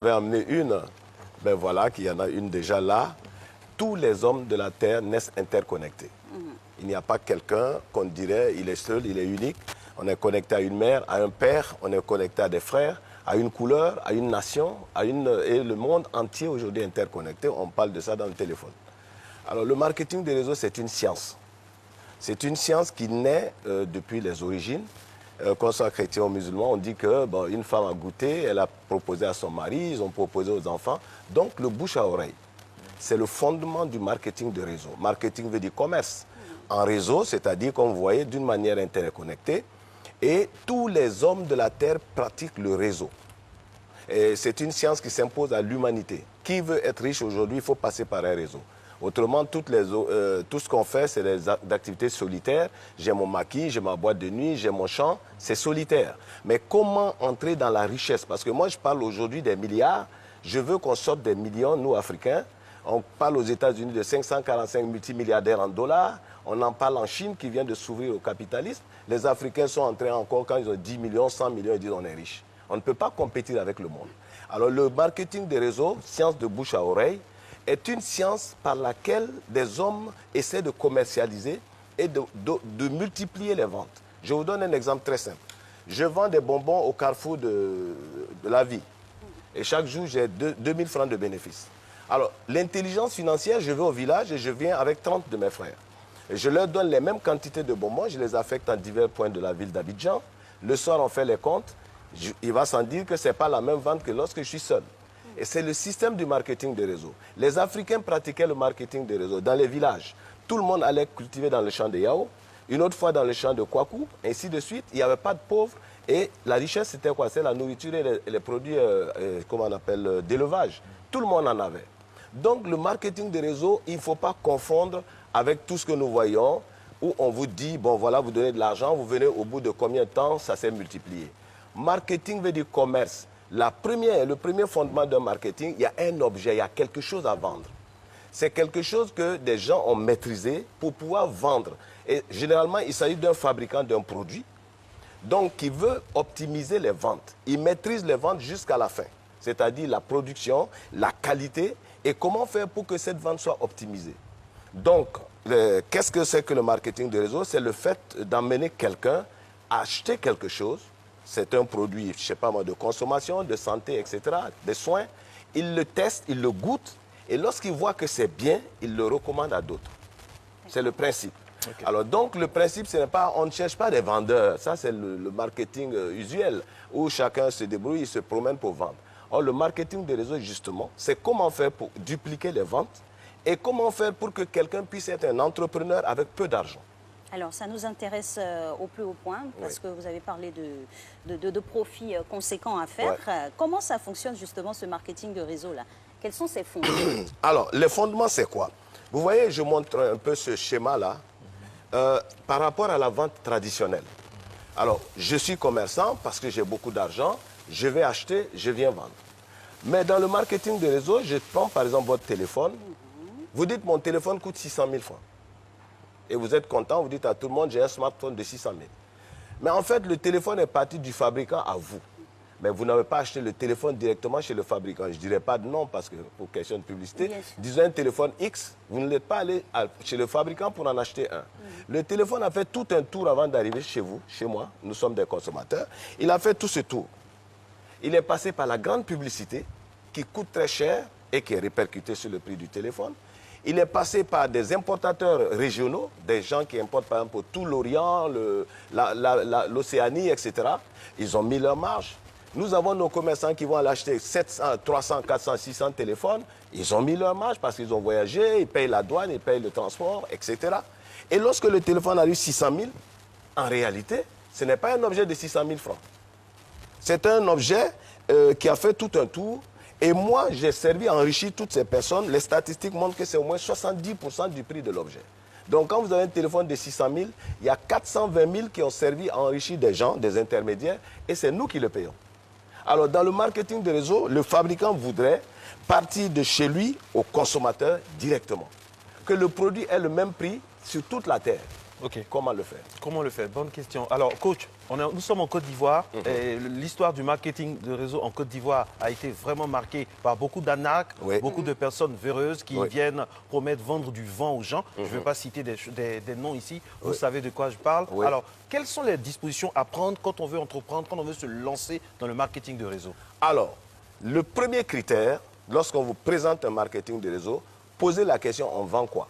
vais emmener une. Ben voilà, qu'il y en a une déjà là. Tous les hommes de la Terre naissent interconnectés. Il n'y a pas quelqu'un qu'on dirait, il est seul, il est unique. On est connecté à une mère, à un père, on est connecté à des frères, à une couleur, à une nation, et le monde entier aujourd'hui est interconnecté. On parle de ça dans le téléphone. Alors le marketing des réseaux, c'est une science. C'est une science qui naît depuis les origines. Qu'on soit chrétien ou musulman, on dit que bon, une femme a goûté, elle a proposé à son mari, ils ont proposé aux enfants. Donc le bouche à oreille, c'est le fondement du marketing de réseau. Marketing veut dire commerce. En réseau, c'est-à-dire, comme vous voyez, d'une manière interconnectée. Et tous les hommes de la Terre pratiquent le réseau. C'est une science qui s'impose à l'humanité. Qui veut être riche aujourd'hui, il faut passer par un réseau. Autrement, tout ce qu'on fait, c'est des activités solitaires. J'ai mon maquis, j'ai ma boîte de nuit, j'ai mon champ, c'est solitaire. Mais comment entrer dans la richesse? Parce que moi, je parle aujourd'hui des milliards. Je veux qu'on sorte des millions, nous, Africains. On parle aux États-Unis de 545 multimilliardaires en dollars. On en parle en Chine qui vient de s'ouvrir au capitalisme. Les Africains sont en train encore, quand ils ont 10 millions, 100 millions, ils disent on est riche. On ne peut pas compétir avec le monde. Alors le marketing des réseaux, science de bouche à oreille, est une science par laquelle des hommes essaient de commercialiser et de multiplier les ventes. Je vous donne un exemple très simple. Je vends des bonbons au carrefour de la vie. Et chaque jour, j'ai 2000 francs de bénéfices. Alors, l'intelligence financière, je vais au village et je viens avec 30 de mes frères. Et je leur donne les mêmes quantités de bonbons, je les affecte en divers points de la ville d'Abidjan. Le soir, on fait les comptes. Il va sans dire que ce n'est pas la même vente que lorsque je suis seul. Et c'est le système du marketing des réseaux. Les Africains pratiquaient le marketing des réseaux dans les villages. Tout le monde allait cultiver dans le champ de Yao, une autre fois dans le champ de Kwaku, ainsi de suite. Il n'y avait pas de pauvres. Et la richesse, c'était quoi? C'est la nourriture et les produits, comment on appelle, d'élevage. Tout le monde en avait. Donc le marketing des réseaux, il ne faut pas confondre avec tout ce que nous voyons, où on vous dit, bon voilà, vous donnez de l'argent, vous venez au bout de combien de temps, ça s'est multiplié. Marketing veut dire commerce. Le premier fondement d'un marketing, il y a un objet, il y a quelque chose à vendre. C'est quelque chose que des gens ont maîtrisé pour pouvoir vendre. Et généralement, il s'agit d'un fabricant d'un produit, donc qui veut optimiser les ventes. Il maîtrise les ventes jusqu'à la fin, c'est-à-dire la production, la qualité, et comment faire pour que cette vente soit optimisée. Donc, qu'est-ce que c'est que le marketing de réseau? C'est le fait d'emmener quelqu'un à acheter quelque chose. C'est un produit, je ne sais pas moi, de consommation, de santé, etc., des soins. Il le teste, il le goûte, et lorsqu'il voit que c'est bien, il le recommande à d'autres. C'est le principe. Okay. Alors donc, le principe, ce n'est pas, on ne cherche pas des vendeurs. Ça, c'est le marketing usuel, où chacun se débrouille, il se promène pour vendre. Or, le marketing des réseaux, justement, c'est comment faire pour dupliquer les ventes et comment faire pour que quelqu'un puisse être un entrepreneur avec peu d'argent. Alors, ça nous intéresse au plus haut point, parce que vous avez parlé de profits conséquents à faire. Ouais. Comment ça fonctionne, justement, ce marketing de réseau-là? Quels sont ses fondements? Alors, les fondements, c'est quoi? Vous voyez, je montre un peu ce schéma-là par rapport à la vente traditionnelle. Alors, je suis commerçant parce que j'ai beaucoup d'argent, je vais acheter, je viens vendre. Mais dans le marketing de réseau, je prends par exemple votre téléphone. Vous dites, mon téléphone coûte 600 000 francs. Et vous êtes content, vous dites à tout le monde, j'ai un smartphone de 600 000. Mais en fait, le téléphone est parti du fabricant à vous. Mais vous n'avez pas acheté le téléphone directement chez le fabricant. Je ne dirais pas de nom parce que pour question de publicité. Disons un téléphone X, vous ne l'êtes pas allé chez le fabricant pour en acheter un. Le téléphone a fait tout un tour avant d'arriver chez vous, chez moi. Nous sommes des consommateurs. Il a fait tout ce tour. Il est passé par la grande publicité qui coûte très cher et qui est répercutée sur le prix du téléphone. Il est passé par des importateurs régionaux, des gens qui importent par exemple tout l'Orient, l'Océanie, etc. Ils ont mis leur marge. Nous avons nos commerçants qui vont aller acheter 700, 300, 400, 600 téléphones. Ils ont mis leur marge parce qu'ils ont voyagé, ils payent la douane, ils payent le transport, etc. Et lorsque le téléphone a eu 600 000, en réalité, ce n'est pas un objet de 600 000 francs. C'est un objet qui a fait tout un tour. Et moi, j'ai servi à enrichir toutes ces personnes. Les statistiques montrent que c'est au moins 70% du prix de l'objet. Donc, quand vous avez un téléphone de 600 000, il y a 420 000 qui ont servi à enrichir des gens, des intermédiaires, et c'est nous qui le payons. Alors, dans le marketing de réseau, le fabricant voudrait partir de chez lui au consommateur directement. Que le produit ait le même prix sur toute la terre. Ok. Comment le faire? Comment le faire? Bonne question. Alors, coach, nous sommes en Côte d'Ivoire et l'histoire du marketing de réseau en Côte d'Ivoire a été vraiment marquée par beaucoup d'arnaques, beaucoup de personnes véreuses qui viennent promettre vendre du vent aux gens. Je ne vais pas citer des noms ici. Vous savez de quoi je parle. Alors, quelles sont les dispositions à prendre quand on veut entreprendre, quand on veut se lancer dans le marketing de réseau? Alors, le premier critère, lorsqu'on vous présente un marketing de réseau, posez la question, on vend quoi?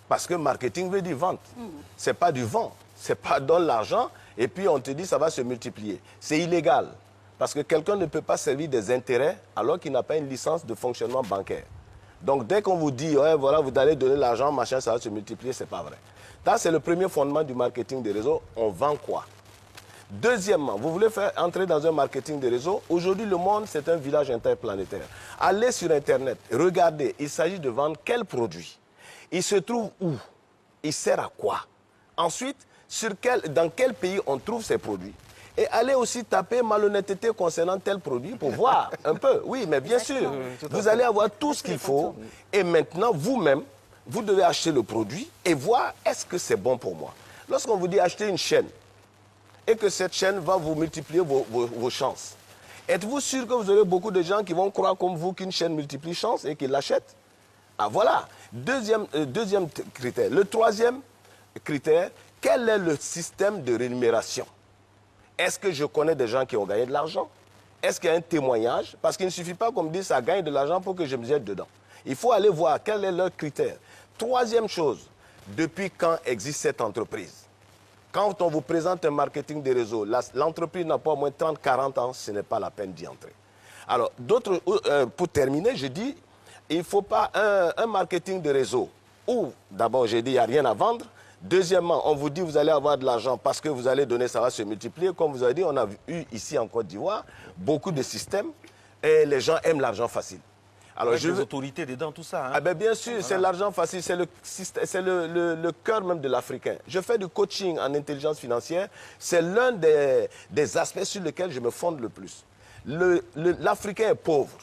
Parce que marketing veut dire vente. Ce n'est pas du vent. Ce n'est pas donne l'argent et puis on te dit ça va se multiplier. C'est illégal. Parce que quelqu'un ne peut pas servir des intérêts alors qu'il n'a pas une licence de fonctionnement bancaire. Donc dès qu'on vous dit, ouais, voilà, vous allez donner l'argent, machin, ça va se multiplier, ce n'est pas vrai. Ça, c'est le premier fondement du marketing de réseau. On vend quoi? Deuxièmement, vous voulez faire entrer dans un marketing de réseau. Aujourd'hui, le monde, c'est un village interplanétaire. Allez sur Internet, regardez, il s'agit de vendre quel produit? Il se trouve où? Il sert à quoi? Ensuite, dans quel pays on trouve ces produits? Et allez aussi taper malhonnêteté concernant tel produit pour voir un peu. Oui, mais bien sûr, vous allez avoir tout ce qu'il faut. Et maintenant, vous-même, vous devez acheter le produit et voir est-ce que c'est bon pour moi. Lorsqu'on vous dit acheter une chaîne et que cette chaîne va vous multiplier vos chances, êtes-vous sûr que vous aurez beaucoup de gens qui vont croire comme vous qu'une chaîne multiplie chances et qu'ils l'achètent? Ah voilà, deuxième critère. Le troisième critère, quel est le système de rémunération? Est-ce que je connais des gens qui ont gagné de l'argent? Est-ce qu'il y a un témoignage? Parce qu'il ne suffit pas qu'on me dise ça gagne de l'argent pour que je me jette dedans. Il faut aller voir quel est leur critère. Troisième chose, depuis quand existe cette entreprise? Quand on vous présente un marketing de réseau, l'entreprise n'a pas au moins 30-40 ans, ce n'est pas la peine d'y entrer. Alors, pour terminer, je dis, il ne faut pas un marketing de réseau où, d'abord, j'ai dit, il n'y a rien à vendre. Deuxièmement, on vous dit, vous allez avoir de l'argent parce que vous allez donner, ça va se multiplier. Comme vous avez dit, on a eu ici en Côte d'Ivoire beaucoup de systèmes et les gens aiment l'argent facile. Alors, les autorités dedans, tout ça. Hein? Ah ben bien sûr, c'est l'argent facile, c'est le cœur même de l'Africain. Je fais du coaching en intelligence financière, c'est l'un des aspects sur lesquels je me fonde le plus. L'Africain est pauvre.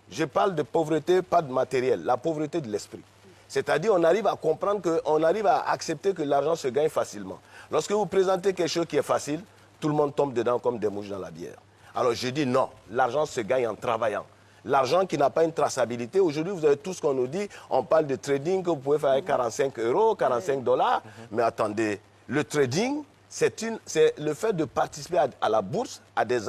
Je parle de pauvreté, pas de matériel, la pauvreté de l'esprit. C'est-à-dire on arrive à comprendre, on arrive à accepter que l'argent se gagne facilement. Lorsque vous présentez quelque chose qui est facile, tout le monde tombe dedans comme des mouches dans la bière. Alors je dis non, l'argent se gagne en travaillant. L'argent qui n'a pas une traçabilité, aujourd'hui vous avez tout ce qu'on nous dit, on parle de trading que vous pouvez faire avec 45 €, 45 $, mais attendez, le trading, c'est le fait de participer à la bourse, à des